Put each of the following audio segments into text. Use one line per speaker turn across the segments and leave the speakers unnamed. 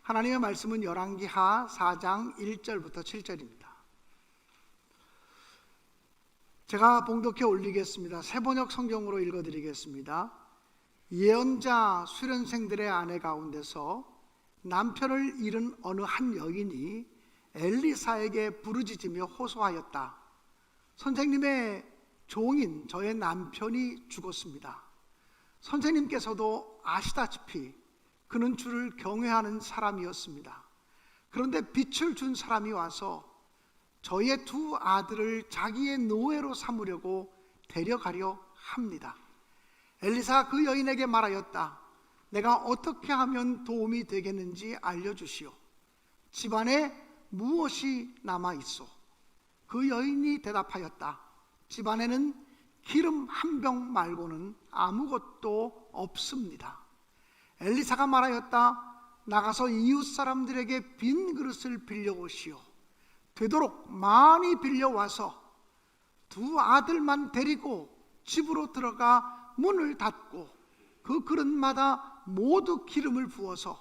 하나님의 말씀은 열왕기하 4장 1절부터 7절입니다. 제가 봉독해 올리겠습니다. 새번역 성경으로 읽어드리겠습니다. 예언자 수련생들의 아내 가운데서 남편을 잃은 어느 한 여인이 엘리사에게 부르짖으며 호소하였다. 선생님의 종인 저의 남편이 죽었습니다. 선생님께서도 아시다시피 그는 주를 경외하는 사람이었습니다. 그런데 빛을 준 사람이 와서 저의 두 아들을 자기의 노예로 삼으려고 데려가려 합니다. 엘리사가 그 여인에게 말하였다. 내가 어떻게 하면 도움이 되겠는지 알려주시오. 집안에 무엇이 남아있소? 그 여인이 대답하였다. 집안에는 기름 한 병 말고는 아무것도 없습니다. 엘리사가 말하였다. 나가서 이웃 사람들에게 빈 그릇을 빌려오시오. 되도록 많이 빌려와서 두 아들만 데리고 집으로 들어가 문을 닫고 그 그릇마다 모두 기름을 부어서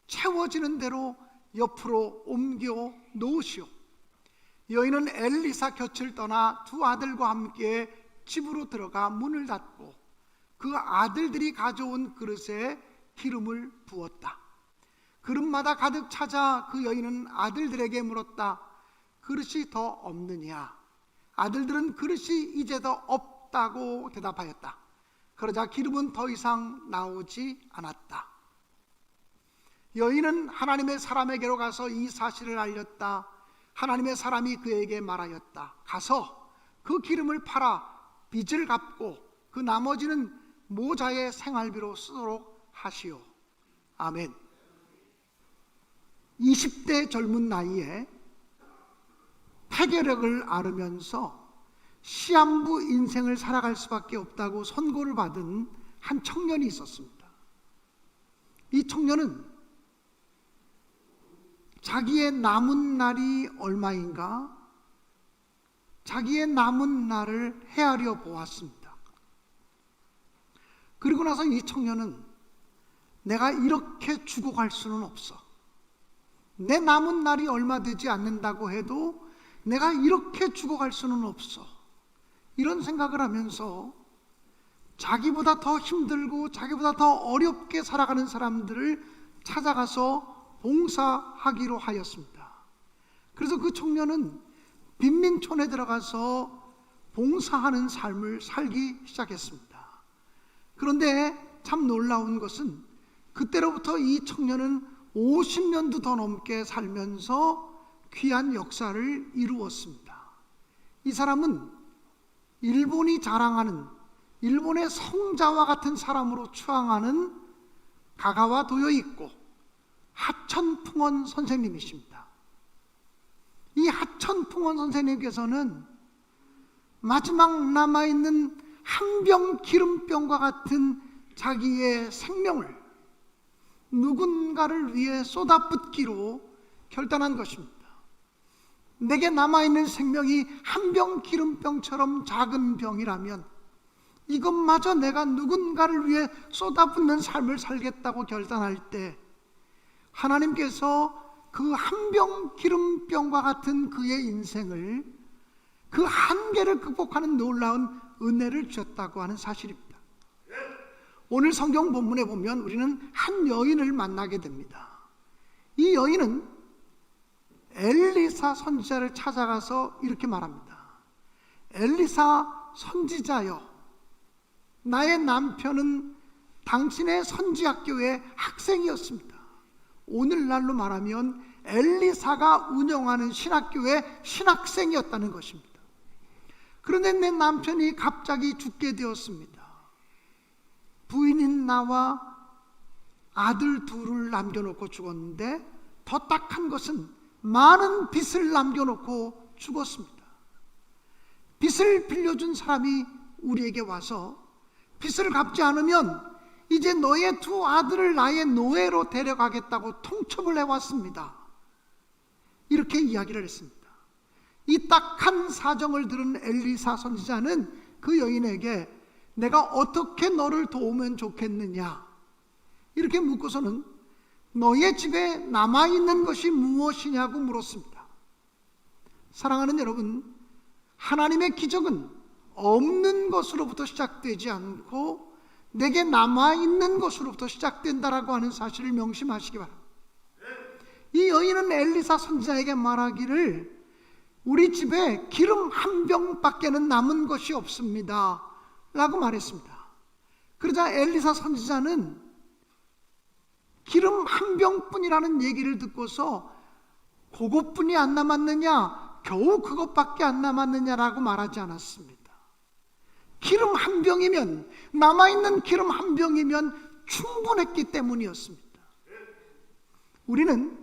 채워지는 대로 옆으로 옮겨 놓으시오. 여인은 엘리사 곁을 떠나 두 아들과 함께 집으로 들어가 문을 닫고 그 아들들이 가져온 그릇에 기름을 부었다. 그릇마다 가득 찾아 그 여인은 아들들에게 물었다. 그릇이 더 없느냐? 아들들은 그릇이 이제 더 없다고 대답하였다. 그러자 기름은 더 이상 나오지 않았다. 여인은 하나님의 사람에게로 가서 이 사실을 알렸다. 하나님의 사람이 그에게 말하였다. 가서 그 기름을 팔아 빚을 갚고 그 나머지는 모자의 생활비로 쓰도록 하시오. 아멘. 20대 젊은 나이에 폐결핵을 앓으면서 시한부 인생을 살아갈 수밖에 없다고 선고를 받은 한 청년이 있었습니다. 이 청년은 자기의 남은 날이 얼마인가? 자기의 남은 날을 헤아려 보았습니다. 그리고 나서 이 청년은 내가 이렇게 죽어갈 수는 없어. 내 남은 날이 얼마 되지 않는다고 해도 내가 이렇게 죽어갈 수는 없어. 이런 생각을 하면서 자기보다 더 힘들고 자기보다 더 어렵게 살아가는 사람들을 찾아가서 봉사하기로 하였습니다. 그래서 그 청년은 빈민촌에 들어가서 봉사하는 삶을 살기 시작했습니다. 그런데 참 놀라운 것은 그때로부터 이 청년은 50년도 더 넘게 살면서 귀한 역사를 이루었습니다. 이 사람은 일본이 자랑하는 일본의 성자와 같은 사람으로 추앙하는 가가와 도요이코 하천풍원 선생님이십니다. 이 하천풍원 선생님께서는 마지막 남아있는 한 병 기름병과 같은 자기의 생명을 누군가를 위해 쏟아붓기로 결단한 것입니다. 내게 남아있는 생명이 한 병 기름병처럼 작은 병이라면 이것마저 내가 누군가를 위해 쏟아붓는 삶을 살겠다고 결단할 때 하나님께서 그 한 병 기름병과 같은 그의 인생을 그 한계를 극복하는 놀라운 은혜를 주셨다고 하는 사실입니다. 오늘 성경 본문에 보면 우리는 한 여인을 만나게 됩니다. 이 여인은 엘리사 선지자를 찾아가서 이렇게 말합니다. 엘리사 선지자여, 나의 남편은 당신의 선지학교의 학생이었습니다. 오늘날로 말하면 엘리사가 운영하는 신학교의 신학생이었다는 것입니다. 그런데 내 남편이 갑자기 죽게 되었습니다. 부인인 나와 아들 둘을 남겨놓고 죽었는데 더 딱한 것은 많은 빚을 남겨놓고 죽었습니다. 빚을 빌려준 사람이 우리에게 와서 빚을 갚지 않으면 이제 너의 두 아들을 나의 노예로 데려가겠다고 통첩을 해왔습니다. 이렇게 이야기를 했습니다. 이 딱한 사정을 들은 엘리사 선지자는 그 여인에게 내가 어떻게 너를 도우면 좋겠느냐 이렇게 묻고서는 너의 집에 남아있는 것이 무엇이냐고 물었습니다. 사랑하는 여러분, 하나님의 기적은 없는 것으로부터 시작되지 않고 내게 남아있는 것으로부터 시작된다라고 하는 사실을 명심하시기 바랍니다. 이 여인은 엘리사 선지자에게 말하기를 우리 집에 기름 한 병밖에는 남은 것이 없습니다 라고 말했습니다. 그러자 엘리사 선지자는 기름 한 병뿐이라는 얘기를 듣고서 그것뿐이 안 남았느냐, 겨우 그것밖에 안 남았느냐라고 말하지 않았습니다. 기름 한 병이면, 남아있는 기름 한 병이면 충분했기 때문이었습니다. 우리는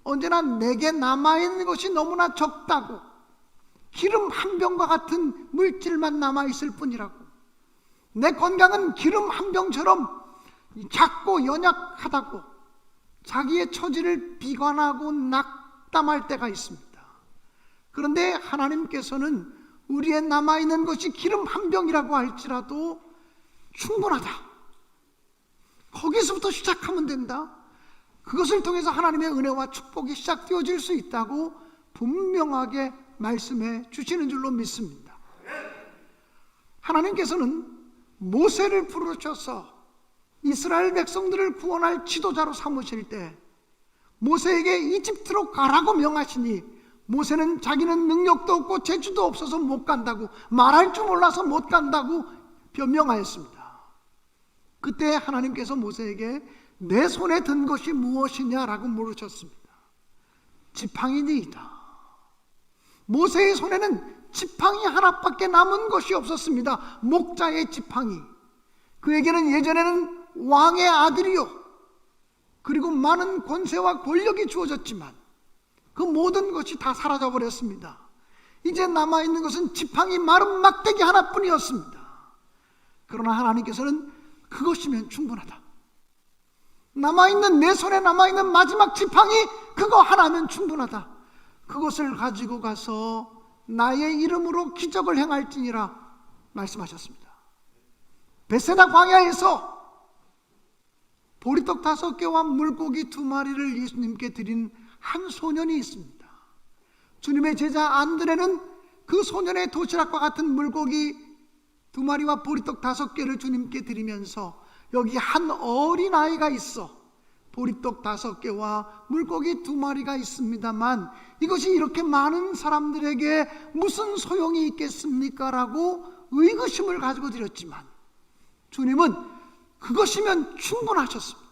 언제나 내게 남아있는 것이 너무나 적다고, 기름 한 병과 같은 물질만 남아있을 뿐이라고, 내 건강은 기름 한 병처럼 작고 연약하다고 자기의 처지를 비관하고 낙담할 때가 있습니다. 그런데 하나님께서는 우리의 남아있는 것이 기름 한 병이라고 할지라도 충분하다, 거기서부터 시작하면 된다, 그것을 통해서 하나님의 은혜와 축복이 시작되어질 수 있다고 분명하게 말씀해 주시는 줄로 믿습니다. 하나님께서는 모세를 부르셔서 이스라엘 백성들을 구원할 지도자로 삼으실 때 모세에게 이집트로 가라고 명하시니 모세는 자기는 능력도 없고 재주도 없어서 못 간다고, 말할 줄 몰라서 못 간다고 변명하였습니다. 그때 하나님께서 모세에게 내 손에 든 것이 무엇이냐라고 물으셨습니다. 지팡이니이다. 모세의 손에는 지팡이 하나밖에 남은 것이 없었습니다. 목자의 지팡이. 그에게는 예전에는 왕의 아들이요, 그리고 많은 권세와 권력이 주어졌지만 그 모든 것이 다 사라져 버렸습니다. 이제 남아있는 것은 지팡이 마른 막대기 하나뿐이었습니다. 그러나 하나님께서는 그것이면 충분하다, 남아있는, 내 손에 남아있는 마지막 지팡이 그거 하나면 충분하다, 그것을 가지고 가서 나의 이름으로 기적을 행할지니라 말씀하셨습니다. 베세다 광야에서 보리떡 5개와 물고기 2마리를 예수님께 드린 한 소년이 있습니다. 주님의 제자 안드레는 그 소년의 도시락과 같은 물고기 2마리와 보리떡 5개를 주님께 드리면서 여기 한 어린아이가 있어 보리떡 5개와 물고기 2마리가 있습니다만 이것이 이렇게 많은 사람들에게 무슨 소용이 있겠습니까? 라고 의구심을 가지고 드렸지만 주님은 그것이면 충분하셨습니다.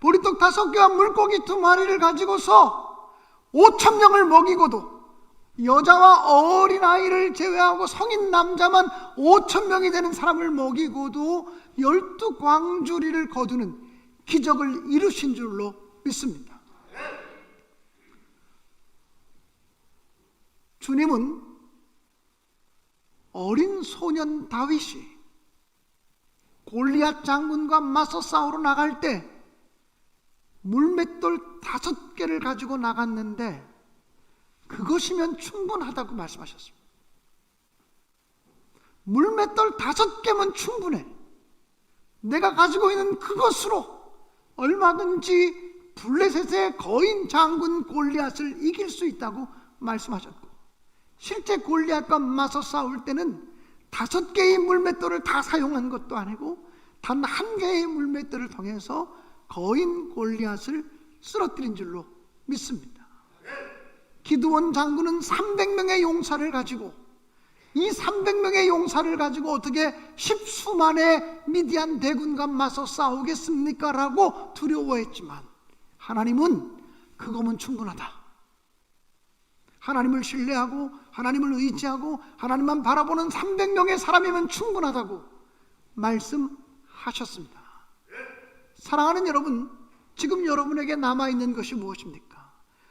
보리떡 5개와 물고기 2마리를 가지고서 5,000명을 먹이고도, 여자와 어린아이를 제외하고 성인 남자만 5,000명이 되는 사람을 먹이고도 12광주리를 거두는 기적을 이루신 줄로 믿습니다. 주님은 어린 소년 다윗이 골리앗 장군과 맞서 싸우러 나갈 때 물맷돌 5개를 가지고 나갔는데 그것이면 충분하다고 말씀하셨습니다. 물맷돌 5개면 충분해. 내가 가지고 있는 그것으로 얼마든지 블레셋의 거인 장군 골리앗을 이길 수 있다고 말씀하셨고, 실제 골리앗과 맞서 싸울 때는 5개의 물맷돌을 다 사용한 것도 아니고 단 1개의 물맷돌을 통해서 거인 골리앗을 쓰러뜨린 줄로 믿습니다. 기드온 장군은 300명의 용사를 가지고, 이 300명의 용사를 가지고 어떻게 10수만의 미디안 대군과 맞서 싸우겠습니까? 라고 두려워했지만 하나님은 그거면 충분하다, 하나님을 신뢰하고 하나님을 의지하고 하나님만 바라보는 300명의 사람이면 충분하다고 말씀하셨습니다. 사랑하는 여러분, 지금 여러분에게 남아있는 것이 무엇입니까?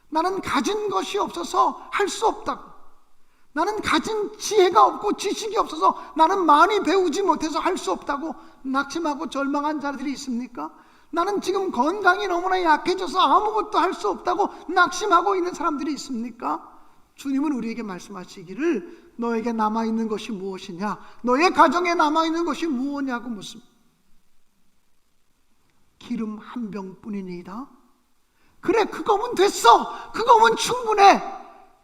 나는 가진 것이 없어서 할 수 없다고, 나는 가진 지혜가 없고 지식이 없어서 나는 많이 배우지 못해서 할 수 없다고 낙심하고 절망한 자들이 있습니까? 나는 지금 건강이 너무나 약해져서 아무것도 할 수 없다고 낙심하고 있는 사람들이 있습니까? 주님은 우리에게 말씀하시기를 너에게 남아있는 것이 무엇이냐, 너의 가정에 남아있는 것이 무엇이냐고 묻습니다. 기름 한 병뿐이니이다. 그래, 그거면 됐어, 그거면 충분해.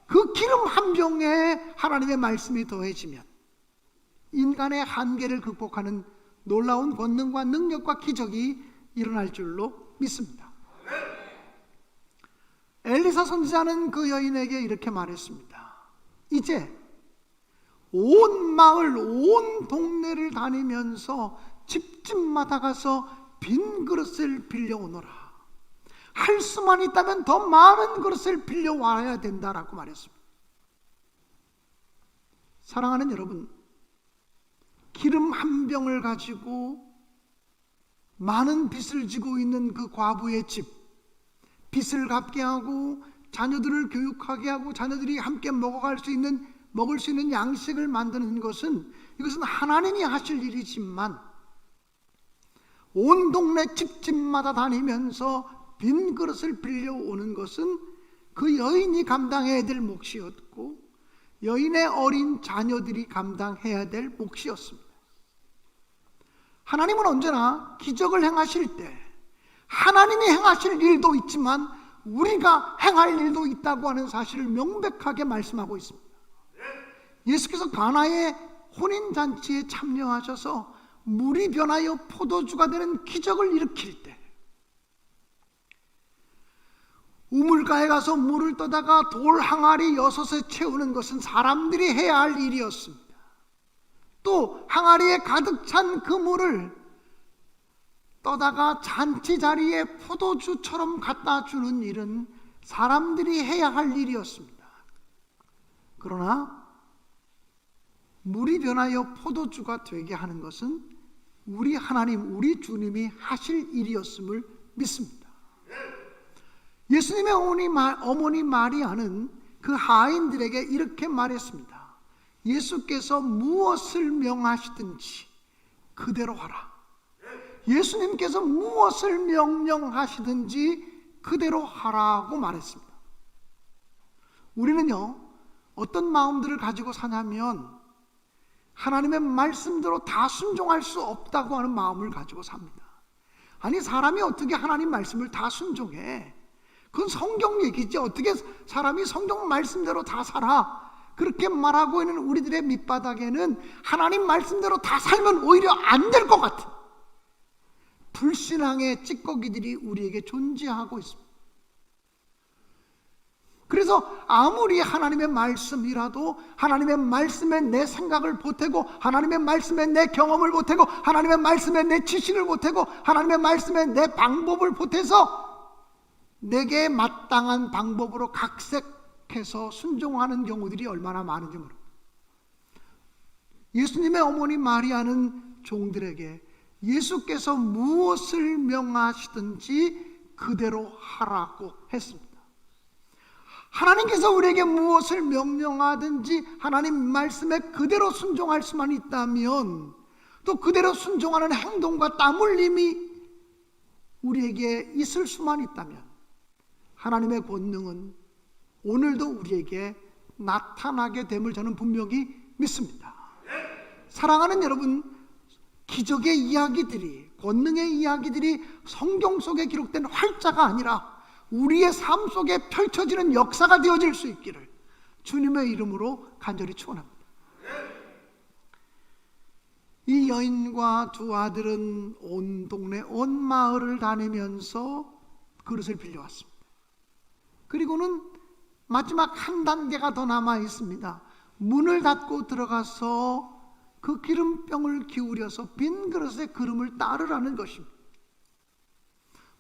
그 기름 한 병에 하나님의 말씀이 더해지면 인간의 한계를 극복하는 놀라운 권능과 능력과 기적이 일어날 줄로 믿습니다. 엘리사 선지자는 그 여인에게 이렇게 말했습니다. 이제 온 마을, 온 동네를 다니면서 집집마다 가서 빈 그릇을 빌려오너라. 할 수만 있다면 더 많은 그릇을 빌려와야 된다라고 말했습니다. 사랑하는 여러분, 기름 한 병을 가지고 많은 빚을 지고 있는 그 과부의 집, 빚을 갚게 하고 자녀들을 교육하게 하고 자녀들이 함께 먹을 수 있는 양식을 만드는 것은, 이것은 하나님이 하실 일이지만 온 동네 집집마다 다니면서 빈 그릇을 빌려오는 것은 그 여인이 감당해야 될 몫이었고 여인의 어린 자녀들이 감당해야 될 몫이었습니다. 하나님은 언제나 기적을 행하실 때 하나님이 행하실 일도 있지만 우리가 행할 일도 있다고 하는 사실을 명백하게 말씀하고 있습니다. 예수께서 가나의 혼인잔치에 참여하셔서 물이 변하여 포도주가 되는 기적을 일으킬 때, 우물가에 가서 물을 떠다가 돌 항아리 6에 채우는 것은 사람들이 해야 할 일이었습니다. 또 항아리에 가득 찬 그 물을 떠다가 잔치 자리에 포도주처럼 갖다 주는 일은 사람들이 해야 할 일이었습니다. 그러나 물이 변하여 포도주가 되게 하는 것은 우리 하나님, 우리 주님이 하실 일이었음을 믿습니다. 예수님의 어머니 마리아는 그 하인들에게 이렇게 말했습니다. 예수께서 무엇을 명하시든지 그대로 하라. 예수님께서 무엇을 명령하시든지 그대로 하라고 말했습니다. 우리는요, 어떤 마음들을 가지고 사냐면 하나님의 말씀대로 다 순종할 수 없다고 하는 마음을 가지고 삽니다. 아니, 사람이 어떻게 하나님 말씀을 다 순종해? 그건 성경 얘기지. 어떻게 사람이 성경 말씀대로 다 살아? 그렇게 말하고 있는 우리들의 밑바닥에는 하나님 말씀대로 다 살면 오히려 안 될 것 같은 불신앙의 찌꺼기들이 우리에게 존재하고 있습니다. 그래서 아무리 하나님의 말씀이라도 하나님의 말씀에 내 생각을 보태고 하나님의 말씀에 내 경험을 보태고 하나님의 말씀에 내 지식을 보태고 하나님의 말씀에 내 방법을 보태서 내게 마땅한 방법으로 각색해서 순종하는 경우들이 얼마나 많은지 모릅니다. 예수님의 어머니 마리아는 종들에게 예수께서 무엇을 명하시든지 그대로 하라고 했습니다. 하나님께서 우리에게 무엇을 명령하든지 하나님 말씀에 그대로 순종할 수만 있다면, 또 그대로 순종하는 행동과 땀 흘림이 우리에게 있을 수만 있다면 하나님의 권능은 오늘도 우리에게 나타나게 됨을 저는 분명히 믿습니다. 사랑하는 여러분, 기적의 이야기들이, 권능의 이야기들이 성경 속에 기록된 활자가 아니라 우리의 삶 속에 펼쳐지는 역사가 되어질 수 있기를 주님의 이름으로 간절히 축원합니다. 이 여인과 두 아들은 온 동네, 온 마을을 다니면서 그릇을 빌려왔습니다. 그리고는 마지막 한 단계가 더 남아 있습니다. 문을 닫고 들어가서 그 기름병을 기울여서 빈 그릇에 기름을 따르라는 것입니다.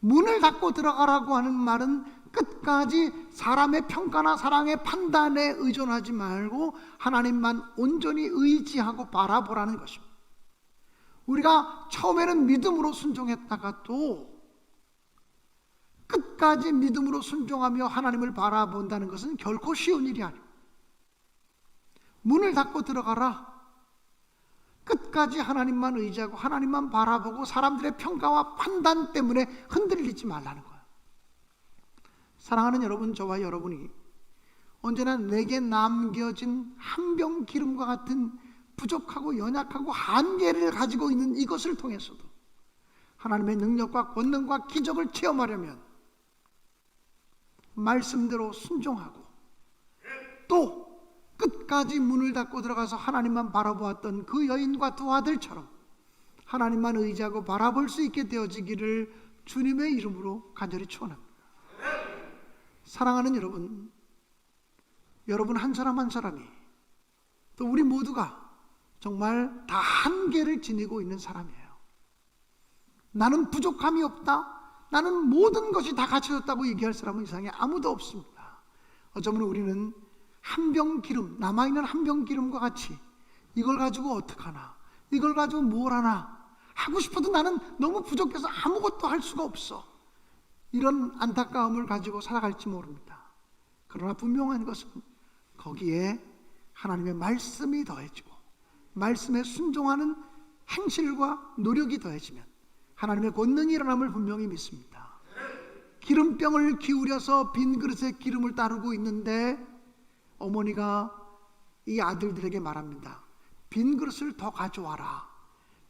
문을 닫고 들어가라고 하는 말은 끝까지 사람의 평가나 사람의 판단에 의존하지 말고 하나님만 온전히 의지하고 바라보라는 것입니다. 우리가 처음에는 믿음으로 순종했다가 또 끝까지 믿음으로 순종하며 하나님을 바라본다는 것은 결코 쉬운 일이 아닙니다. 문을 닫고 들어가라. 끝까지 하나님만 의지하고 하나님만 바라보고 사람들의 평가와 판단 때문에 흔들리지 말라는 거예요. 사랑하는 여러분, 저와 여러분이 언제나 내게 남겨진 한 병 기름과 같은 부족하고 연약하고 한계를 가지고 있는 이것을 통해서도 하나님의 능력과 권능과 기적을 체험하려면 말씀대로 순종하고 또 끝까지 문을 닫고 들어가서 하나님만 바라보았던 그 여인과 두 아들처럼 하나님만 의지하고 바라볼 수 있게 되어지기를 주님의 이름으로 간절히 축원합니다. 사랑하는 여러분, 여러분 한 사람 한 사람이 또 우리 모두가 정말 다 한계를 지니고 있는 사람이에요. 나는 부족함이 없다, 나는 모든 것이 다 갖춰졌다고 얘기할 사람은 이상에 아무도 없습니다. 어쩌면 우리는 한 병 기름, 남아있는 한 병 기름과 같이 이걸 가지고 어떡하나, 이걸 가지고 뭘 하나 하고 싶어도 나는 너무 부족해서 아무것도 할 수가 없어, 이런 안타까움을 가지고 살아갈지 모릅니다. 그러나 분명한 것은 거기에 하나님의 말씀이 더해지고 말씀에 순종하는 행실과 노력이 더해지면 하나님의 권능이 일어남을 분명히 믿습니다. 기름병을 기울여서 빈 그릇에 기름을 따르고 있는데 어머니가 이 아들들에게 말합니다. 빈 그릇을 더 가져와라.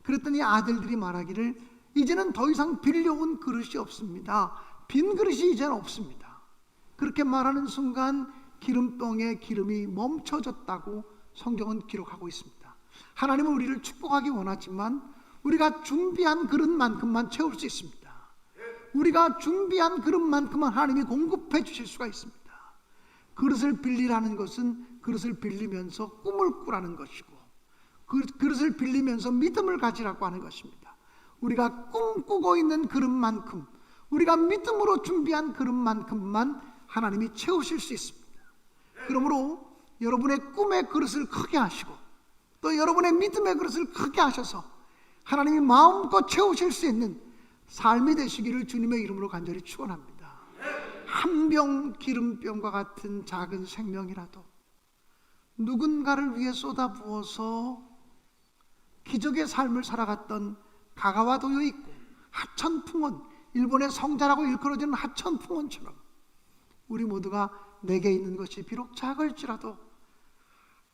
그랬더니 아들들이 말하기를 이제는 더 이상 빌려온 그릇이 없습니다. 빈 그릇이 이제는 없습니다. 그렇게 말하는 순간 기름병에 기름이 멈춰졌다고 성경은 기록하고 있습니다. 하나님은 우리를 축복하기 원하지만 우리가 준비한 그릇만큼만 채울 수 있습니다. 우리가 준비한 그릇만큼만 하나님이 공급해 주실 수가 있습니다. 그릇을 빌리라는 것은 그릇을 빌리면서 꿈을 꾸라는 것이고 그릇을 빌리면서 믿음을 가지라고 하는 것입니다. 우리가 꿈꾸고 있는 그릇만큼, 우리가 믿음으로 준비한 그릇만큼만 하나님이 채우실 수 있습니다. 그러므로 여러분의 꿈의 그릇을 크게 하시고 또 여러분의 믿음의 그릇을 크게 하셔서 하나님이 마음껏 채우실 수 있는 삶이 되시기를 주님의 이름으로 간절히 축원합니다. 한 병 기름병과 같은 작은 생명이라도 누군가를 위해 쏟아부어서 기적의 삶을 살아갔던 가가와 도요이코, 하천풍원, 일본의 성자라고 일컬어지는 하천풍원처럼 우리 모두가 내게 있는 것이 비록 작을지라도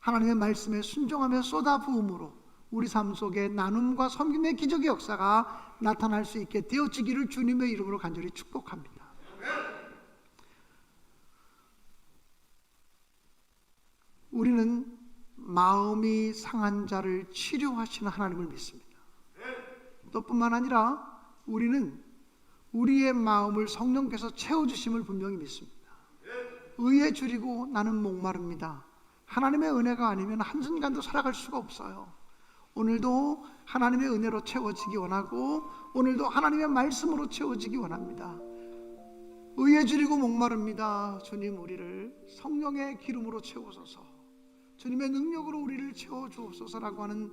하나님의 말씀에 순종하며 쏟아부음으로 우리 삶 속에 나눔과 섬김의 기적의 역사가 나타날 수 있게 되어지기를 주님의 이름으로 간절히 축복합니다. 우리는 마음이 상한 자를 치료하시는 하나님을 믿습니다. 또 뿐만 아니라 우리는 우리의 마음을 성령께서 채워주심을 분명히 믿습니다. 의에 줄이고 나는 목마릅니다. 하나님의 은혜가 아니면 한순간도 살아갈 수가 없어요. 오늘도 하나님의 은혜로 채워지기 원하고 오늘도 하나님의 말씀으로 채워지기 원합니다. 의에 줄이고 목마릅니다. 주님, 우리를 성령의 기름으로 채우소서, 주님의 능력으로 우리를 채워주옵소서라고 하는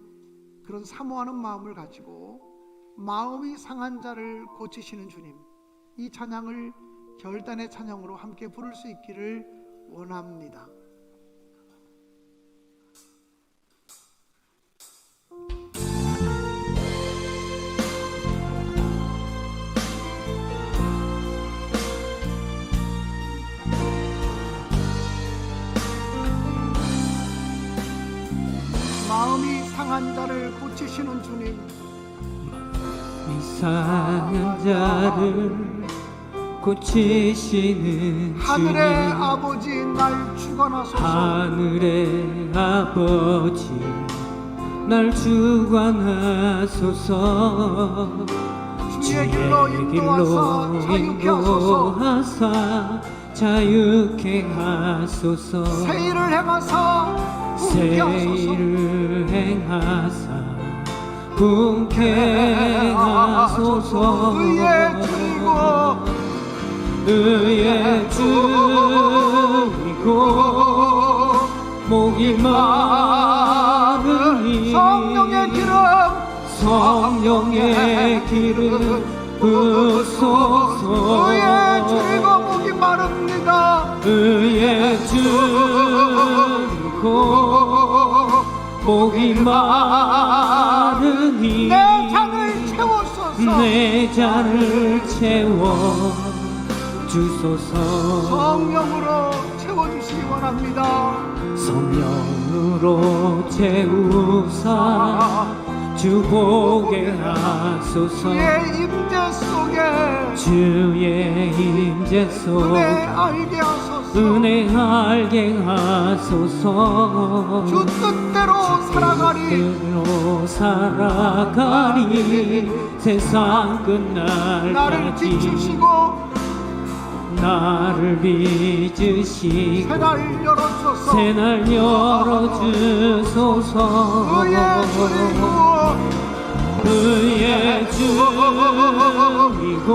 그런 사모하는 마음을 가지고 마음이 상한 자를 고치시는 주님, 이 찬양을 결단의 찬양으로 함께 부를 수 있기를 원합니다. 마음이 상한 자를 고치시는 주님,
상한 자를 고치시는
하늘의
주님,
아버지 날 주관하소서.
하늘의 아버지 날 주관하소서.
주의 길로 인도하사 자유케 하소서.
자유케 하소서.
새 일을 행하사
새 일을 행하사 분케 하소서. 의에 줄이고 목이 마르니
성령의
기름 부소서.
의에 줄이고 목이 마릅니다.
의에 줄이고 목이 마르니
내 잔을 채워소서.
내 잔을 채워 주소서.
성령으로 채워주시기 원합니다.
성령으로 채우사 주보게 하소서.
주의 임재 속에
주의 임재
은혜
속에
알게 하소서.
은혜 알게 하소서.
주 뜻대로 살아가리.
뜻대로 살아가리. 세상
나를
끝날까지
비추시고
나를 비추시고
새날 열어줘서
새날 열어주소서.
의의 주이고
의의 주이고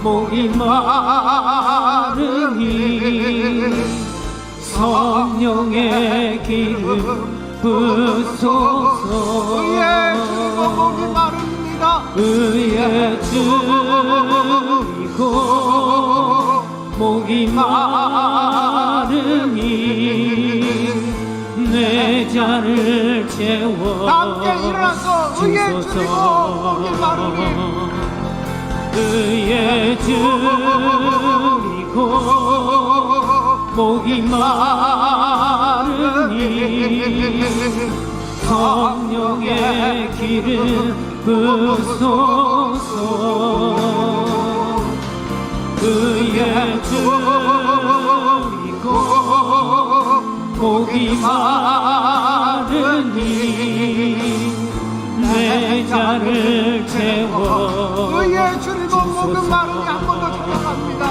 목이 마르니 성령의 기름 부소서.
의의 주이고 목이 마릅니다.
의의 주이고 목이 마르니 내 잔을 채워
함께 일어나서 의의 주이고 목이 마르니
의의 주이고 목이 마르니 성령의 기름 부소서. 의의 주이고 목이 마르니 내 잔을 채워
의의 주이고 목이 마르니 한 번 더 생각합니다.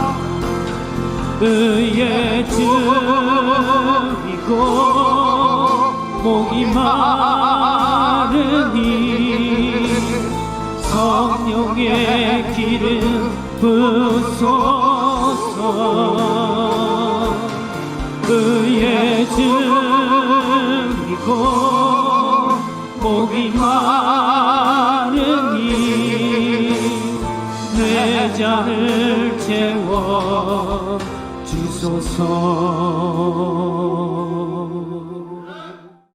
의의 주이고 목이 마르니 성령의 기름 부소서. 의의 주이고 목이 마르니 내 잔을 채워 주소서.